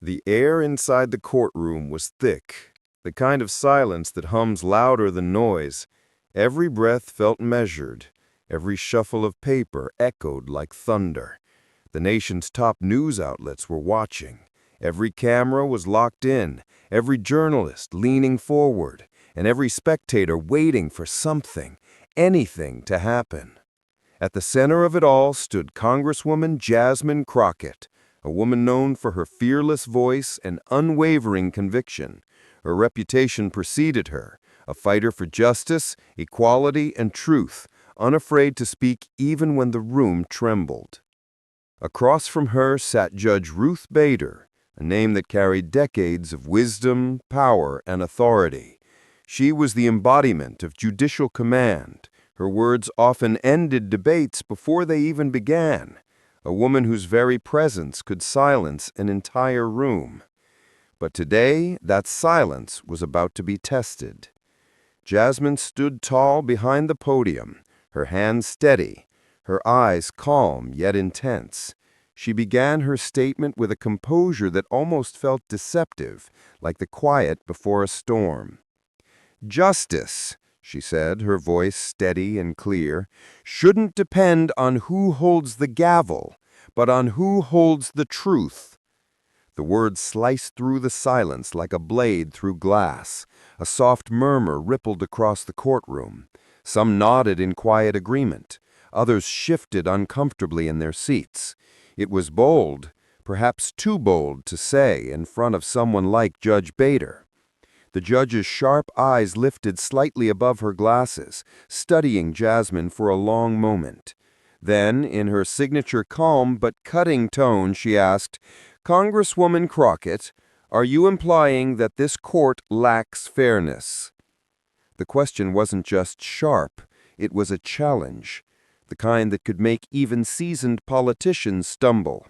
The air inside the courtroom was thick, the kind of silence that hums louder than noise. Every breath felt measured. Every shuffle of paper echoed like thunder. The nation's top news outlets were watching. Every camera was locked in, every journalist leaning forward, and every spectator waiting for something, anything to happen. At the center of it all stood Congresswoman Jasmine Crockett, a woman known for her fearless voice and unwavering conviction. Her reputation preceded her, a fighter for justice, equality, and truth, unafraid to speak even when the room trembled. Across from her sat Judge Ruth Bader, a name that carried decades of wisdom, power, and authority. She was the embodiment of judicial command. Her words often ended debates before they even began, a woman whose very presence could silence an entire room. But today, that silence was about to be tested. Jasmine stood tall behind the podium, her hands steady, her eyes calm yet intense. She began her statement with a composure that almost felt deceptive, like the quiet before a storm. "Justice," she said, her voice steady and clear, "shouldn't depend on who holds the gavel, but on who holds the truth." The words sliced through the silence like a blade through glass. A soft murmur rippled across the courtroom. Some nodded in quiet agreement. Others shifted uncomfortably in their seats. It was bold, perhaps too bold to say in front of someone like Judge Bader. The judge's sharp eyes lifted slightly above her glasses, studying Jasmine for a long moment. Then, in her signature calm but cutting tone, she asked, "Congresswoman Crockett, are you implying that this court lacks fairness?" The question wasn't just sharp, it was a challenge, the kind that could make even seasoned politicians stumble.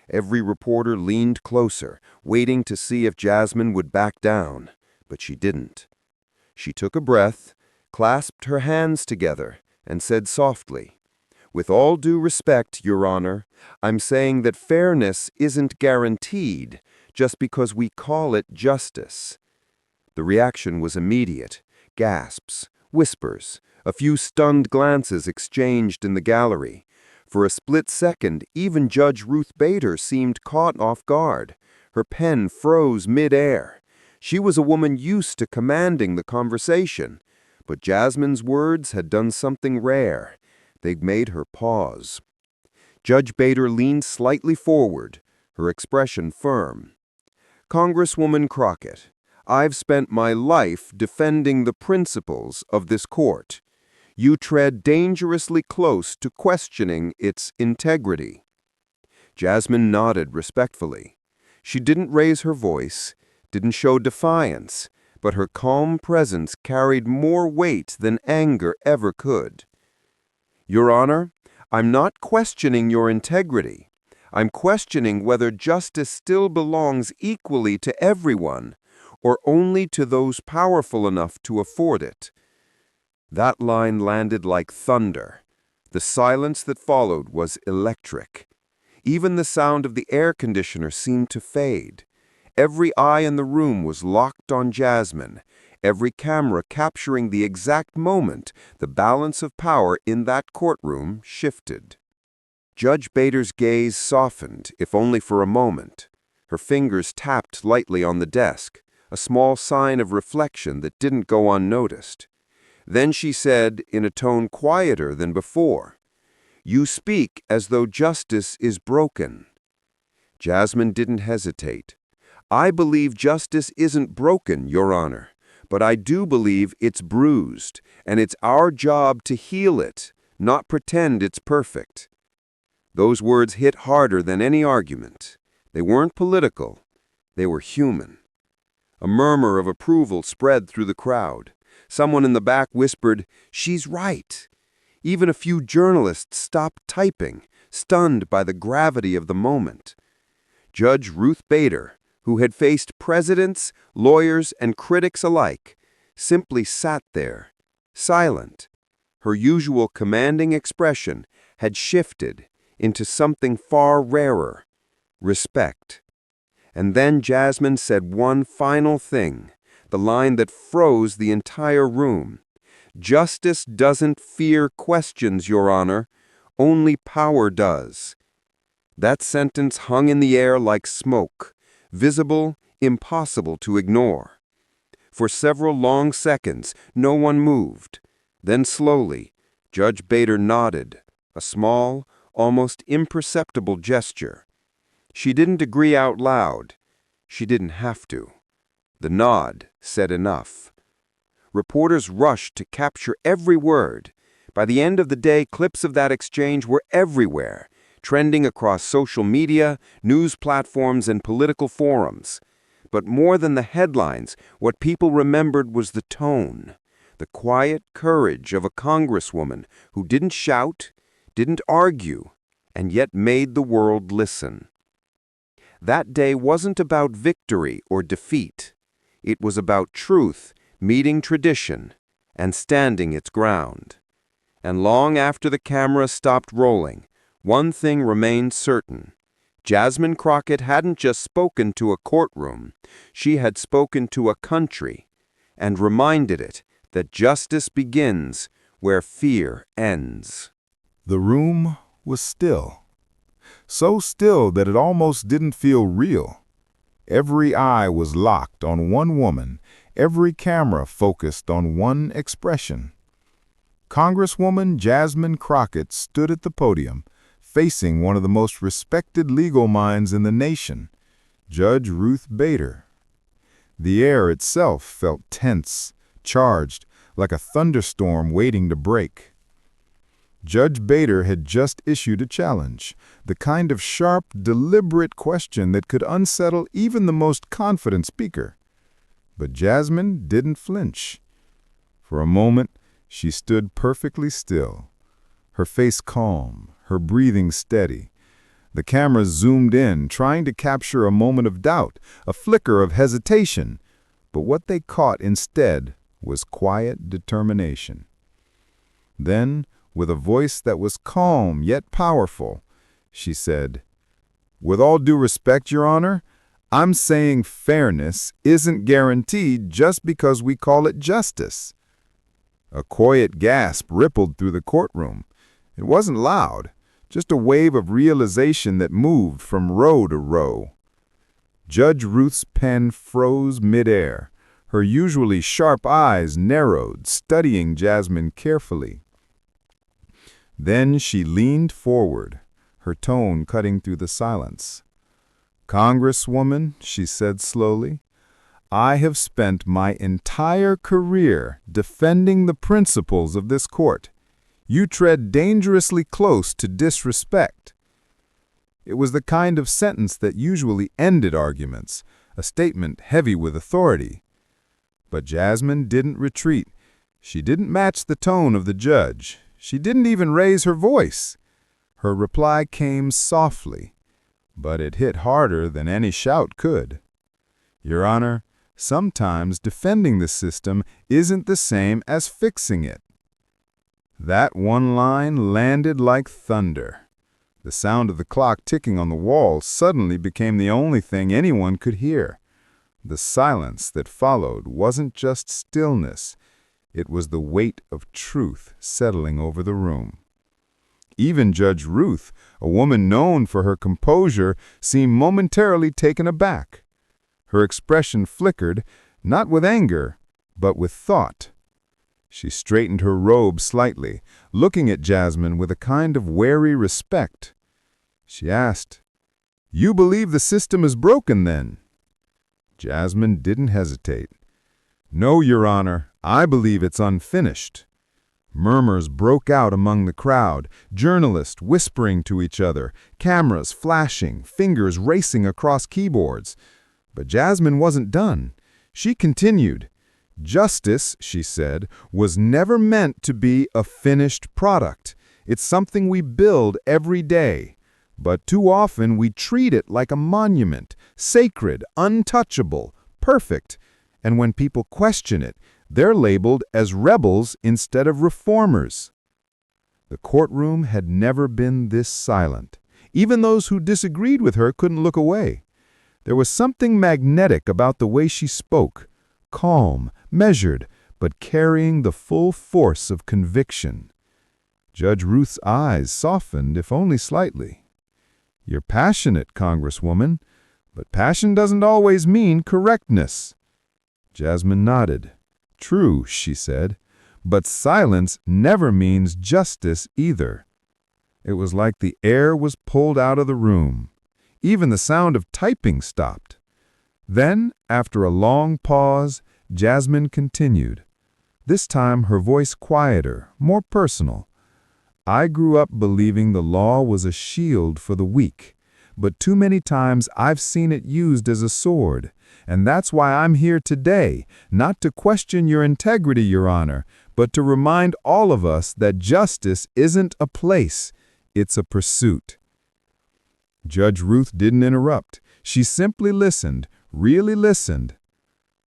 Every reporter leaned closer, waiting to see if Jasmine would back down. But she didn't. She took a breath, clasped her hands together, and said softly, "With all due respect, Your Honor, I'm saying that fairness isn't guaranteed just because we call it justice." The reaction was immediate. Gasps, whispers, a few stunned glances exchanged in the gallery. For a split second, even Judge Ruth Bader seemed caught off guard. Her pen froze mid-air. She was a woman used to commanding the conversation, but Jasmine's words had done something rare. They'd made her pause. Judge Bader leaned slightly forward, her expression firm. "Congresswoman Crockett, I've spent my life defending the principles of this court. You tread dangerously close to questioning its integrity." Jasmine nodded respectfully. She didn't raise her voice, didn't show defiance, but her calm presence carried more weight than anger ever could. "Your Honor, I'm not questioning your integrity. I'm questioning whether justice still belongs equally to everyone, or only to those powerful enough to afford it." That line landed like thunder. The silence that followed was electric. Even the sound of the air conditioner seemed to fade. Every eye in the room was locked on Jasmine, every camera capturing the exact moment the balance of power in that courtroom shifted. Judge Bader's gaze softened, if only for a moment. Her fingers tapped lightly on the desk, a small sign of reflection that didn't go unnoticed. Then she said, in a tone quieter than before, "You speak as though justice is broken." Jasmine didn't hesitate. "I believe justice isn't broken, Your Honor, but I do believe it's bruised, and it's our job to heal it, not pretend it's perfect." Those words hit harder than any argument. They weren't political. They were human. A murmur of approval spread through the crowd. Someone in the back whispered, "She's right." Even a few journalists stopped typing, stunned by the gravity of the moment. Judge Ruth Bader, who had faced presidents, lawyers, and critics alike, simply sat there, silent. Her usual commanding expression had shifted into something far rarer, respect. And then Jasmine said one final thing, the line that froze the entire room. "Justice doesn't fear questions, Your Honor. Only power does." That sentence hung in the air like smoke, visible, impossible to ignore. For several long seconds, no one moved. Then slowly, Judge Bader nodded, a small, almost imperceptible gesture. She didn't agree out loud. She didn't have to. The nod said enough. Reporters rushed to capture every word. By the end of the day, clips of that exchange were everywhere, trending across social media, news platforms, and political forums. But more than the headlines, what people remembered was the tone, the quiet courage of a congresswoman who didn't shout, didn't argue, and yet made the world listen. That day wasn't about victory or defeat. It was about truth meeting tradition and standing its ground. And long after the camera stopped rolling, one thing remained certain. Jasmine Crockett hadn't just spoken to a courtroom, she had spoken to a country, and reminded it that justice begins where fear ends. The room was still. So still that it almost didn't feel real. Every eye was locked on one woman, every camera focused on one expression. Congresswoman Jasmine Crockett stood at the podium, facing one of the most respected legal minds in the nation, Judge Ruth Bader. The air itself felt tense, charged, like a thunderstorm waiting to break. Judge Bader had just issued a challenge, the kind of sharp, deliberate question that could unsettle even the most confident speaker. But Jasmine didn't flinch. For a moment, she stood perfectly still, her face calm, her breathing steady. The camera zoomed in, trying to capture a moment of doubt, a flicker of hesitation. But what they caught instead was quiet determination. Then, with a voice that was calm yet powerful, she said, "With all due respect, Your Honor, I'm saying fairness isn't guaranteed just because we call it justice." A quiet gasp rippled through the courtroom. It wasn't loud, just a wave of realization that moved from row to row. Judge Ruth's pen froze midair. Her usually sharp eyes narrowed, studying Jasmine carefully. Then she leaned forward, her tone cutting through the silence. "Congresswoman," she said slowly, "I have spent my entire career defending the principles of this court. You tread dangerously close to disrespect." It was the kind of sentence that usually ended arguments, a statement heavy with authority. But Jasmine didn't retreat. She didn't match the tone of the judge. She didn't even raise her voice. Her reply came softly, but it hit harder than any shout could. "Your Honor, sometimes defending the system isn't the same as fixing it." That one line landed like thunder. The sound of the clock ticking on the wall suddenly became the only thing anyone could hear. The silence that followed wasn't just stillness. It was the weight of truth settling over the room. Even Judge Ruth, a woman known for her composure, seemed momentarily taken aback. Her expression flickered, not with anger, but with thought. She straightened her robe slightly, looking at Jasmine with a kind of wary respect. She asked, "You believe the system is broken, then?" Jasmine didn't hesitate. "No, Your Honor, I believe it's unfinished." Murmurs broke out among the crowd, journalists whispering to each other, cameras flashing, fingers racing across keyboards. But Jasmine wasn't done. She continued. "Justice," she said, "was never meant to be a finished product. It's something we build every day. But too often we treat it like a monument, sacred, untouchable, perfect. And when people question it, they're labeled as rebels instead of reformers." The courtroom had never been this silent. Even those who disagreed with her couldn't look away. There was something magnetic about the way she spoke, calm, measured, but carrying the full force of conviction. Judge Ruth's eyes softened, if only slightly. "You're passionate, Congresswoman, but passion doesn't always mean correctness." Jasmine nodded. "True," she said, "but silence never means justice either." It was like the air was pulled out of the room. Even the sound of typing stopped. Then, after a long pause, Jasmine continued, this time her voice quieter, more personal. "I grew up believing the law was a shield for the weak, but too many times I've seen it used as a sword, and that's why I'm here today, not to question your integrity, Your Honor, but to remind all of us that justice isn't a place, it's a pursuit." Judge Ruth didn't interrupt. She simply listened, really listened.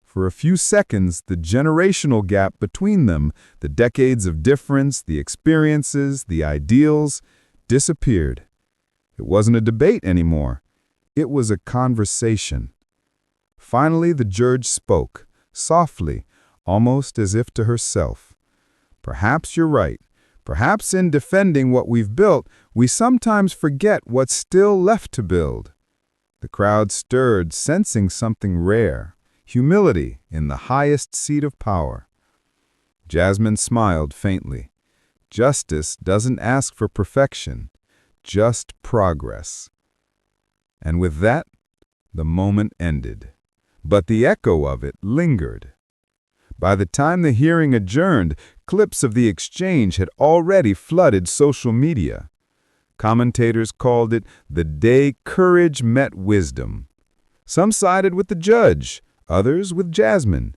For a few seconds, the generational gap between them, the decades of difference, the experiences, the ideals, disappeared. It wasn't a debate anymore. It was a conversation. Finally, the judge spoke, softly, almost as if to herself. "Perhaps you're right. Perhaps in defending what we've built, we sometimes forget what's still left to build." The crowd stirred, sensing something rare, humility in the highest seat of power. Jasmine smiled faintly. Justice doesn't ask for perfection, just progress. And with that, the moment ended. But the echo of it lingered. By the time the hearing adjourned, clips of the exchange had already flooded social media. Commentators called it the day courage met wisdom. Some sided with the judge, others with Jasmine.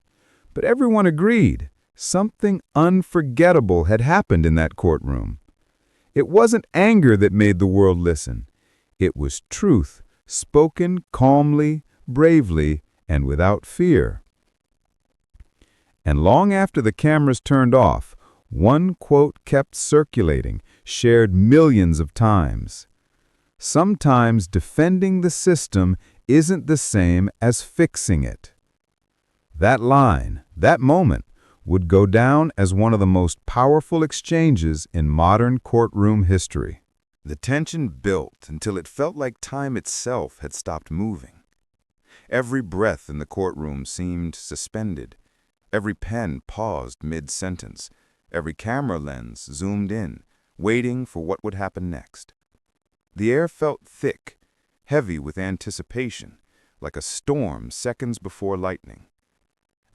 But everyone agreed something unforgettable had happened in that courtroom. It wasn't anger that made the world listen. It was truth, spoken calmly, bravely, and without fear. And long after the cameras turned off, one quote kept circulating, shared millions of times. "Sometimes defending the system isn't the same as fixing it." That line, that moment, would go down as one of the most powerful exchanges in modern courtroom history. The tension built until it felt like time itself had stopped moving. Every breath in the courtroom seemed suspended. Every pen paused mid-sentence. Every camera lens zoomed in, waiting for what would happen next. The air felt thick, heavy with anticipation, like a storm seconds before lightning.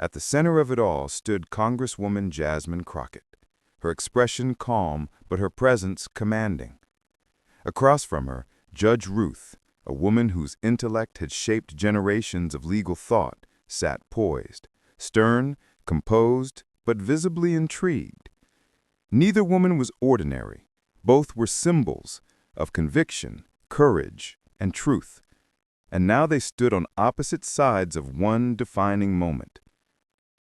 At the center of it all stood Congresswoman Jasmine Crockett, her expression calm but her presence commanding. Across from her, Judge Ruth, a woman whose intellect had shaped generations of legal thought, sat poised, stern, composed, but visibly intrigued. Neither woman was ordinary. Both were symbols of conviction, courage, and truth. And now they stood on opposite sides of one defining moment.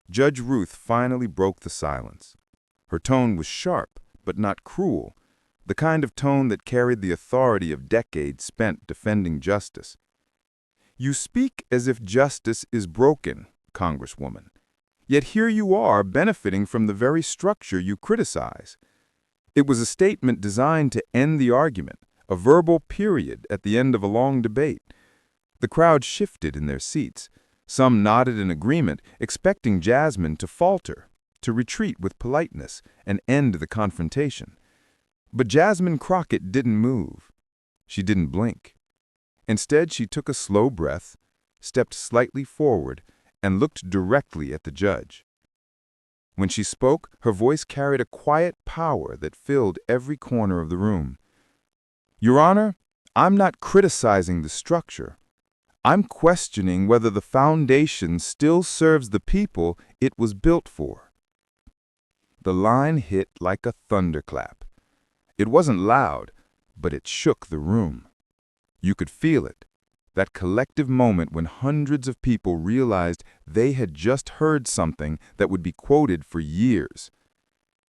Judge Ruth finally broke the silence. Her tone was sharp, but not cruel, the kind of tone that carried the authority of decades spent defending justice. "You speak as if justice is broken, Congresswoman. Yet here you are benefiting from the very structure you criticize." It was a statement designed to end the argument, a verbal period at the end of a long debate. The crowd shifted in their seats. Some nodded in agreement, expecting Jasmine to falter, to retreat with politeness, and end the confrontation. But Jasmine Crockett didn't move. She didn't blink. Instead, she took a slow breath, stepped slightly forward, and looked directly at the judge. When she spoke, her voice carried a quiet power that filled every corner of the room. "Your Honor, I'm not criticizing the structure. I'm questioning whether the foundation still serves the people it was built for." The line hit like a thunderclap. It wasn't loud, but it shook the room. You could feel it, that collective moment when hundreds of people realized they had just heard something that would be quoted for years.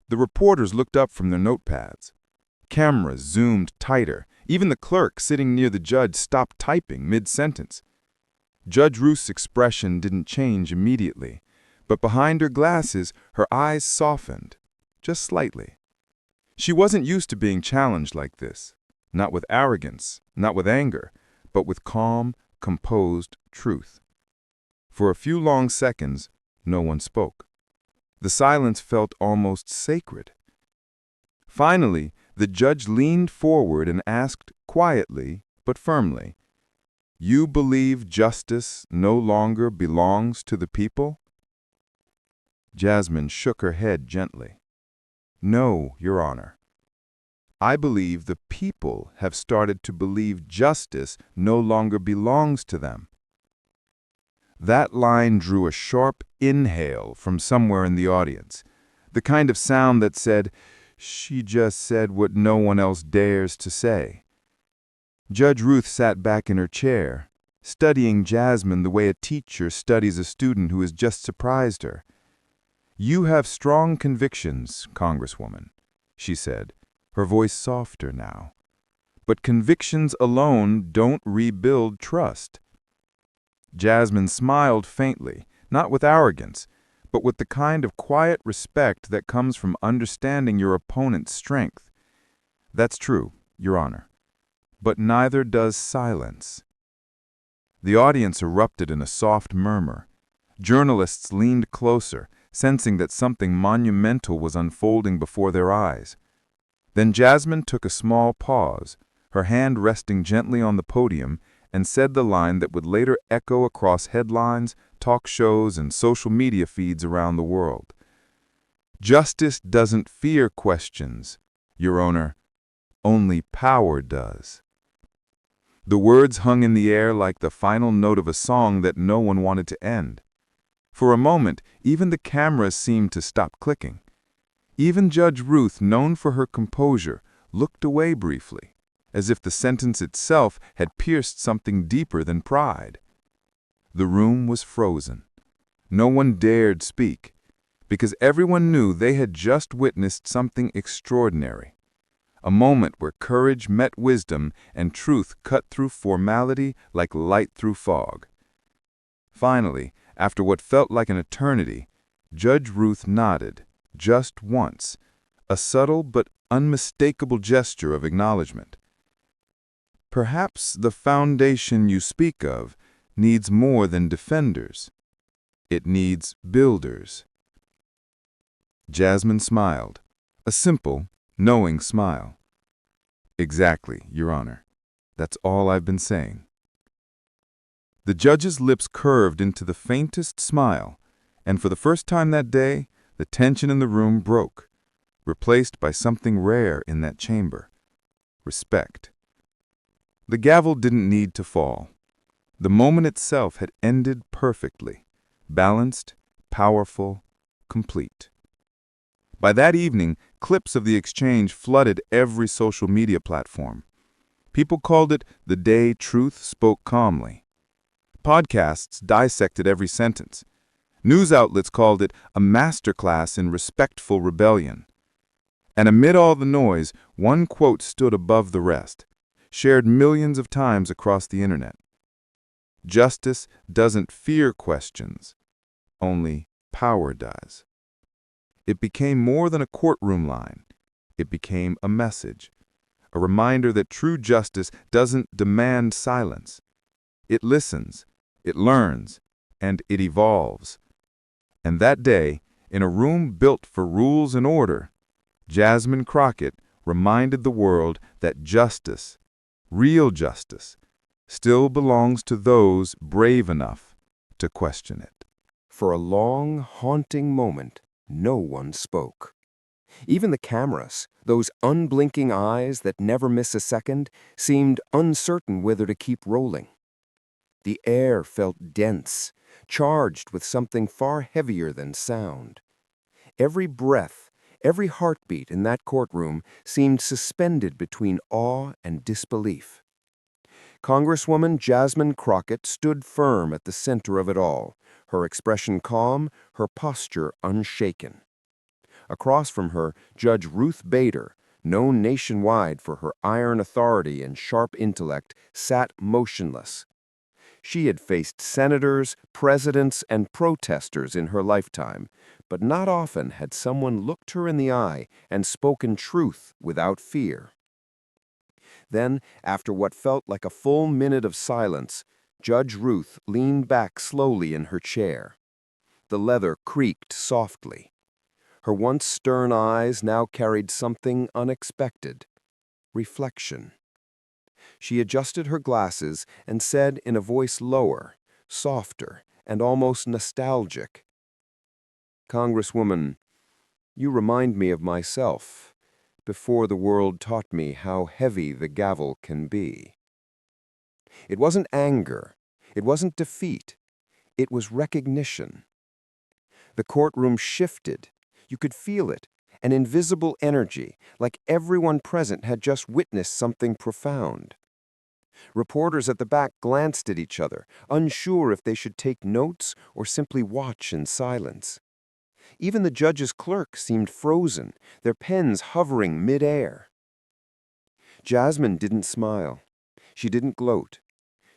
The reporters looked up from their notepads. Cameras zoomed tighter. Even the clerk sitting near the judge stopped typing mid-sentence. Judge Ruth's expression didn't change immediately, but behind her glasses, her eyes softened, just slightly. She wasn't used to being challenged like this, not with arrogance, not with anger, but with calm, composed truth. For a few long seconds, no one spoke. The silence felt almost sacred. Finally, the judge leaned forward and asked quietly but firmly, "You believe justice no longer belongs to the people?" Jasmine shook her head gently. "No, Your Honor. I believe the people have started to believe justice no longer belongs to them." That line drew a sharp inhale from somewhere in the audience, the kind of sound that said, "She just said what no one else dares to say." Judge Ruth sat back in her chair, studying Jasmine the way a teacher studies a student who has just surprised her. "You have strong convictions, Congresswoman," she said, her voice softer now. "But convictions alone don't rebuild trust." Jasmine smiled faintly, not with arrogance, but with the kind of quiet respect that comes from understanding your opponent's strength. "That's true, Your Honor. But neither does silence." The audience erupted in a soft murmur. Journalists leaned closer, sensing that something monumental was unfolding before their eyes. Then Jasmine took a small pause, her hand resting gently on the podium, and said the line that would later echo across headlines, talk shows, and social media feeds around the world. "Justice doesn't fear questions, Your Honor. Only power does." The words hung in the air like the final note of a song that no one wanted to end. For a moment, even the cameras seemed to stop clicking. Even Judge Ruth, known for her composure, looked away briefly, as if the sentence itself had pierced something deeper than pride. The room was frozen. No one dared speak, because everyone knew they had just witnessed something extraordinary. A moment where courage met wisdom and truth cut through formality like light through fog. Finally, after what felt like an eternity, Judge Ruth nodded, just once, a subtle but unmistakable gesture of acknowledgement. "Perhaps the foundation you speak of needs more than defenders. It needs builders." Jasmine smiled, a simple, knowing smile. "Exactly, Your Honor. That's all I've been saying." The judge's lips curved into the faintest smile, and for the first time that day, the tension in the room broke, replaced by something rare in that chamber: respect. The gavel didn't need to fall. The moment itself had ended perfectly, balanced, powerful, complete. By that evening, clips of the exchange flooded every social media platform. People called it the day truth spoke calmly. Podcasts dissected every sentence. News outlets called it a masterclass in respectful rebellion. And amid all the noise, one quote stood above the rest, shared millions of times across the internet. "Justice doesn't fear questions, only power does." It became more than a courtroom line. It became a message, a reminder that true justice doesn't demand silence. It listens, it learns, and it evolves. And that day, in a room built for rules and order, Jasmine Crockett reminded the world that justice, real justice, still belongs to those brave enough to question it. For a long, haunting moment, no one spoke. Even the cameras, those unblinking eyes that never miss a second, seemed uncertain whether to keep rolling. The air felt dense, charged with something far heavier than sound. Every breath, every heartbeat in that courtroom seemed suspended between awe and disbelief. Congresswoman Jasmine Crockett stood firm at the center of it all, her expression calm, her posture unshaken. Across from her, Judge Ruth Bader, known nationwide for her iron authority and sharp intellect, sat motionless. She had faced senators, presidents, and protesters in her lifetime, but not often had someone looked her in the eye and spoken truth without fear. Then, after what felt like a full minute of silence, Judge Ruth leaned back slowly in her chair. The leather creaked softly. Her once stern eyes now carried something unexpected: reflection. She adjusted her glasses and said in a voice lower, softer, and almost nostalgic, "Congresswoman, you remind me of myself, before the world taught me how heavy the gavel can be." It wasn't anger. It wasn't defeat. It was recognition. The courtroom shifted. You could feel it, an invisible energy, like everyone present had just witnessed something profound. Reporters at the back glanced at each other, unsure if they should take notes or simply watch in silence. Even the judge's clerk seemed frozen, their pens hovering mid-air. Jasmine didn't smile. She didn't gloat.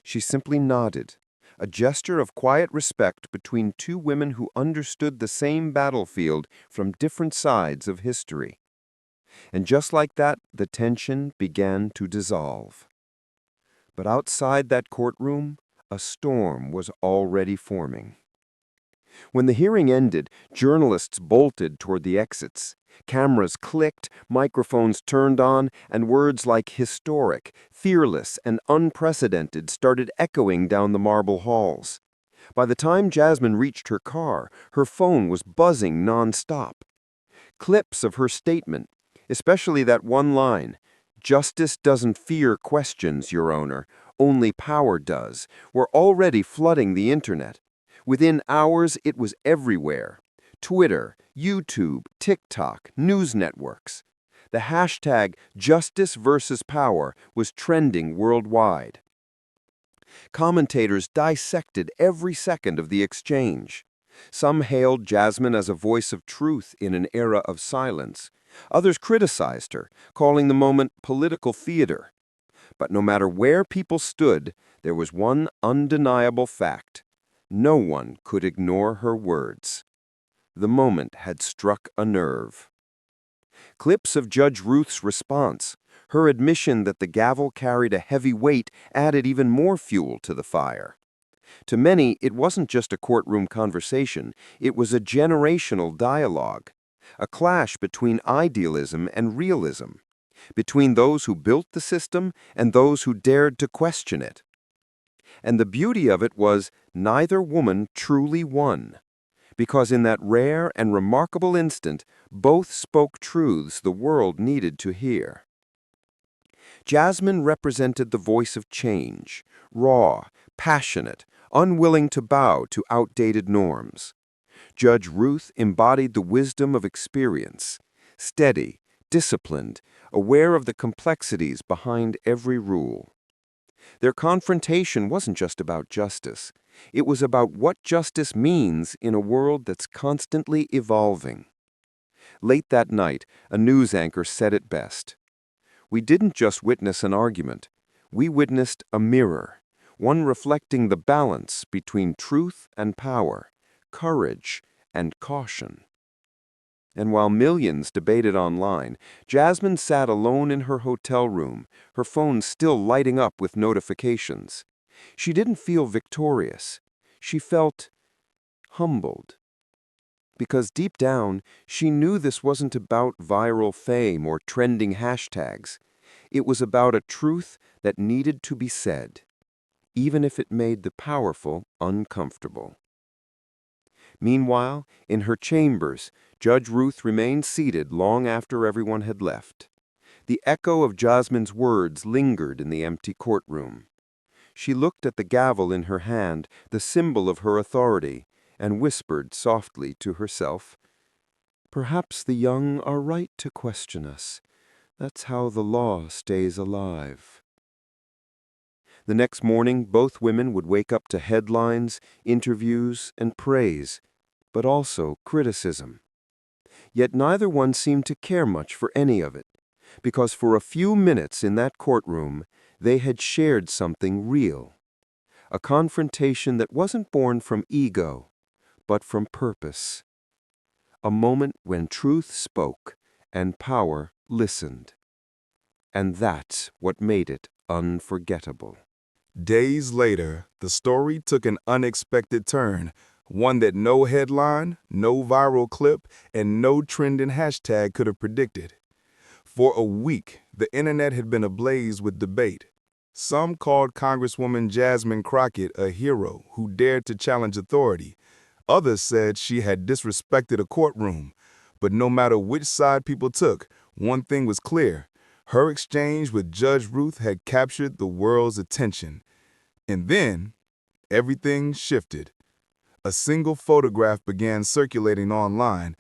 She simply nodded, a gesture of quiet respect between two women who understood the same battlefield from different sides of history. And just like that, the tension began to dissolve. But outside that courtroom, a storm was already forming. When the hearing ended, journalists bolted toward the exits. Cameras clicked, microphones turned on, and words like historic, fearless, and unprecedented started echoing down the marble halls. By the time Jasmine reached her car, her phone was buzzing nonstop. Clips of her statement, especially that one line, "Justice doesn't fear questions, Your Honor, only power does," were already flooding the internet. Within hours, it was everywhere. Twitter, YouTube, TikTok, news networks. The hashtag Justice versus Power was trending worldwide. Commentators dissected every second of the exchange. Some hailed Jasmine as a voice of truth in an era of silence. Others criticized her, calling the moment political theater. But no matter where people stood, there was one undeniable fact. No one could ignore her words. The moment had struck a nerve. Clips of Judge Ruth's response, her admission that the gavel carried a heavy weight, added even more fuel to the fire. To many, it wasn't just a courtroom conversation, it was a generational dialogue, a clash between idealism and realism, between those who built the system and those who dared to question it. And the beauty of it was neither woman truly won, because in that rare and remarkable instant, both spoke truths the world needed to hear. Jasmine represented the voice of change, raw, passionate, unwilling to bow to outdated norms. Judge Ruth embodied the wisdom of experience, steady, disciplined, aware of the complexities behind every rule. Their confrontation wasn't just about justice. It was about what justice means in a world that's constantly evolving. Late that night, a news anchor said it best. "We didn't just witness an argument. We witnessed a mirror, one reflecting the balance between truth and power, courage and caution." And while millions debated online, Jasmine sat alone in her hotel room, her phone still lighting up with notifications. She didn't feel victorious. She felt humbled. Because deep down, she knew this wasn't about viral fame or trending hashtags. It was about a truth that needed to be said, even if it made the powerful uncomfortable. Meanwhile, in her chambers, Judge Ruth remained seated long after everyone had left. The echo of Jasmine's words lingered in the empty courtroom. She looked at the gavel in her hand, the symbol of her authority, and whispered softly to herself, "Perhaps the young are right to question us. That's how the law stays alive." The next morning, both women would wake up to headlines, interviews, and praise, but also criticism. Yet neither one seemed to care much for any of it, because for a few minutes in that courtroom, they had shared something real, a confrontation that wasn't born from ego, but from purpose. A moment when truth spoke and power listened. And that's what made it unforgettable. Days later, the story took an unexpected turn, one that no headline, no viral clip, and no trending hashtag could have predicted. For a week, the internet had been ablaze with debate. Some called Congresswoman Jasmine Crockett a hero who dared to challenge authority. Others said she had disrespected a courtroom. But no matter which side people took, one thing was clear. Her exchange with Judge Ruth had captured the world's attention. And then, everything shifted. A single photograph began circulating online.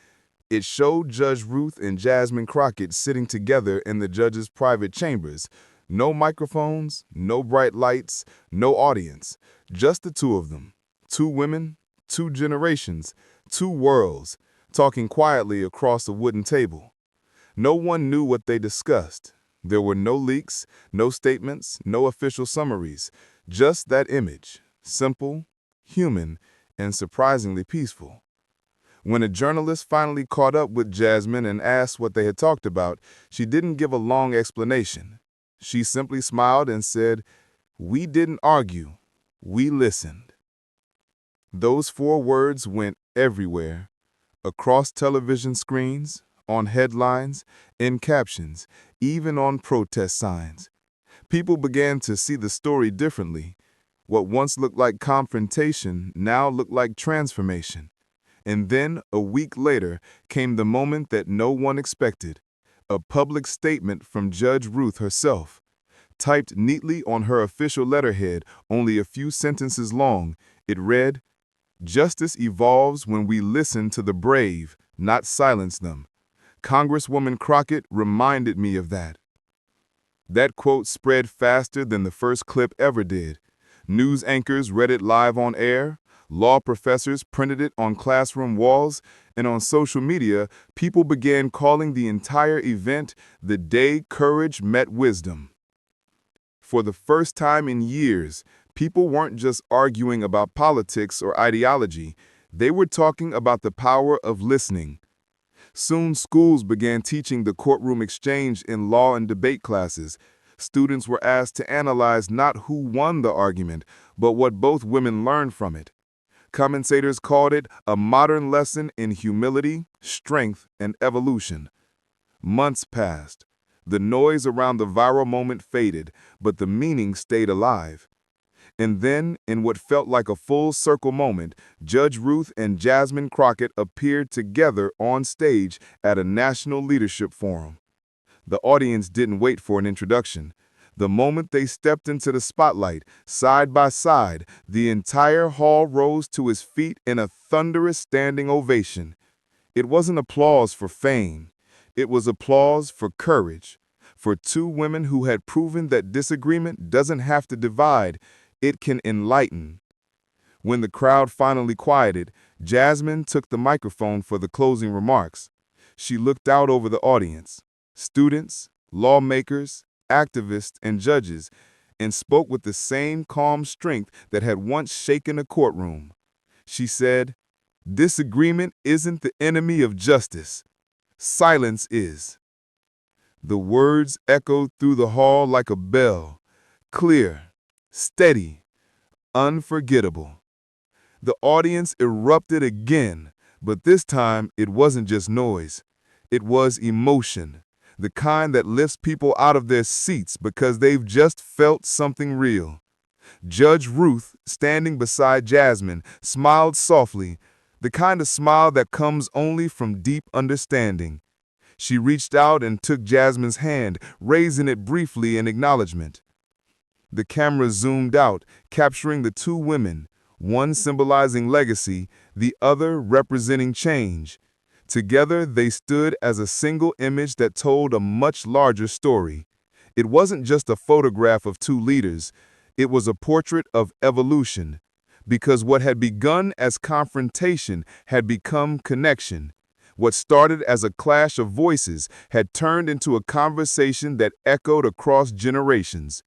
It showed Judge Ruth and Jasmine Crockett sitting together in the judge's private chambers. No microphones, no bright lights, no audience. Just the two of them. Two women, two generations, two worlds, talking quietly across a wooden table. No one knew what they discussed. There were no leaks, no statements, no official summaries. Just that image, simple, human, and surprisingly peaceful. When a journalist finally caught up with Jasmine and asked what they had talked about, she didn't give a long explanation. She simply smiled and said, "We didn't argue, we listened." Those 4 words went everywhere, across television screens, on headlines, in captions, even on protest signs. People began to see the story differently. What once looked like confrontation now looked like transformation. And then, a week later, came the moment that no one expected. A public statement from Judge Ruth herself. Typed neatly on her official letterhead, only a few sentences long, it read, "Justice evolves when we listen to the brave, not silence them. Congresswoman Crockett reminded me of that." That quote spread faster than the first clip ever did. News anchors read it live on air, law professors printed it on classroom walls, and on social media, people began calling the entire event the day courage met wisdom. For the first time in years, people weren't just arguing about politics or ideology, they were talking about the power of listening. Soon schools began teaching the courtroom exchange in law and debate classes. Students were asked to analyze not who won the argument, but what both women learned from it. Commentators called it a modern lesson in humility, strength, and evolution. Months passed. The noise around the viral moment faded, but the meaning stayed alive. And then, in what felt like a full-circle moment, Judge Ruth and Jasmine Crockett appeared together on stage at a national leadership forum. The audience didn't wait for an introduction. The moment they stepped into the spotlight, side by side, the entire hall rose to its feet in a thunderous standing ovation. It wasn't applause for fame. It was applause for courage, for 2 women who had proven that disagreement doesn't have to divide, it can enlighten. When the crowd finally quieted, Jasmine took the microphone for the closing remarks. She looked out over the audience, students, lawmakers, activists, and judges, and spoke with the same calm strength that had once shaken a courtroom. She said, "Disagreement isn't the enemy of justice. Silence is." The words echoed through the hall like a bell, clear, steady, unforgettable. The audience erupted again, but this time it wasn't just noise. It was emotion, the kind that lifts people out of their seats because they've just felt something real. Judge Ruth, standing beside Jasmine, smiled softly, the kind of smile that comes only from deep understanding. She reached out and took Jasmine's hand, raising it briefly in acknowledgement. The camera zoomed out, capturing the 2 women, one symbolizing legacy, the other representing change. Together, they stood as a single image that told a much larger story. It wasn't just a photograph of 2 leaders. It was a portrait of evolution, because what had begun as confrontation had become connection. What started as a clash of voices had turned into a conversation that echoed across generations.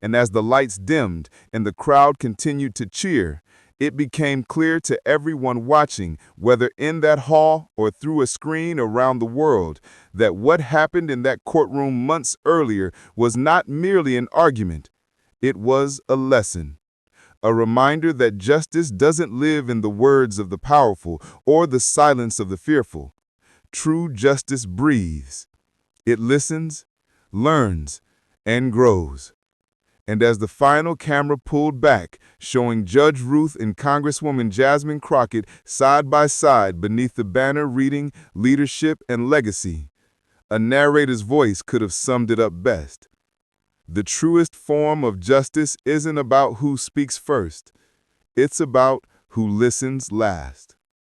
And as the lights dimmed and the crowd continued to cheer, it became clear to everyone watching, whether in that hall or through a screen around the world, that what happened in that courtroom months earlier was not merely an argument. It was a lesson. A reminder that justice doesn't live in the words of the powerful or the silence of the fearful. True justice breathes. It listens, learns, and grows. And as the final camera pulled back, showing Judge Ruth and Congresswoman Jasmine Crockett side by side beneath the banner reading Leadership and Legacy, a narrator's voice could have summed it up best. The truest form of justice isn't about who speaks first. It's about who listens last.